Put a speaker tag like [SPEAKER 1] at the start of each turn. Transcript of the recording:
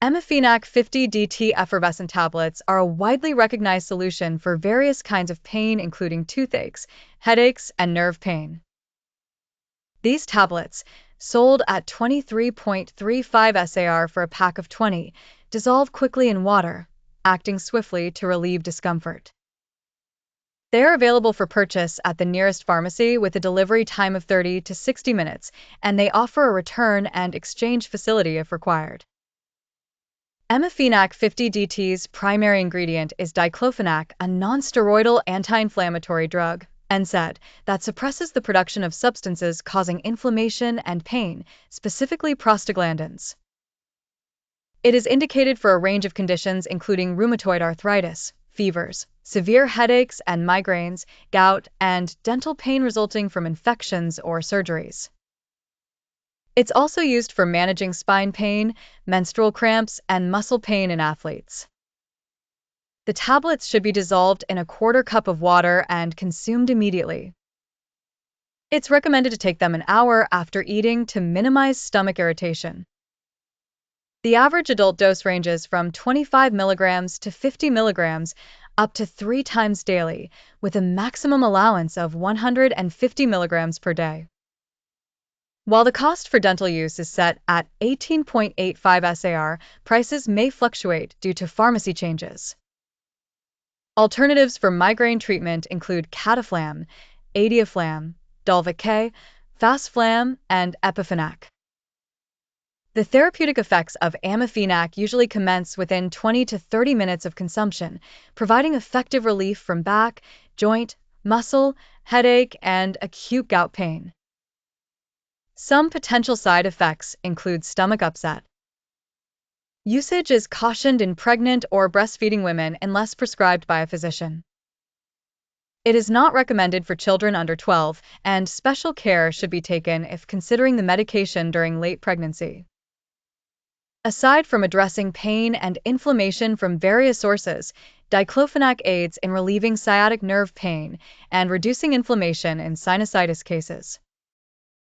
[SPEAKER 1] Emifenac 50DT effervescent tablets are a widely recognized solution for various kinds of pain, including toothaches, headaches, and nerve pain. These tablets, sold at 23.35 SAR for a pack of 20, dissolve quickly in water, acting swiftly to relieve discomfort. They are available for purchase at the nearest pharmacy with a delivery time of 30 to 60 minutes, and they offer a return and exchange facility if required. Emifenac 50DT's primary ingredient is diclofenac, a non-steroidal anti-inflammatory drug, NSAID, that suppresses the production of substances causing inflammation and pain, specifically prostaglandins. It is indicated for a range of conditions including rheumatoid arthritis, fevers, severe headaches and migraines, gout, and dental pain resulting from infections or surgeries. It's also used for managing spine pain, menstrual cramps, and muscle pain in athletes. The tablets should be dissolved in a quarter cup of water and consumed immediately. It's recommended to take them an hour after eating to minimize stomach irritation. The average adult dose ranges from 25 milligrams to 50 milligrams, up to 3 times daily, with a maximum allowance of 150 milligrams per day. While the cost for dental use is set at 18.85 SAR, prices may fluctuate due to pharmacy changes. Alternatives for migraine treatment include Cataflam, Adiaflam, Dulvic, Fastflam, and Emifenac. The therapeutic effects of Emifenac usually commence within 20 to 30 minutes of consumption, providing effective relief from back, joint, muscle, headache, and acute gout pain. Some potential side effects include stomach upset. Usage is cautioned in pregnant or breastfeeding women unless prescribed by a physician. It is not recommended for children under 12, and special care should be taken if considering the medication during late pregnancy. Aside from addressing pain and inflammation from various sources, diclofenac aids in relieving sciatic nerve pain and reducing inflammation in sinusitis cases.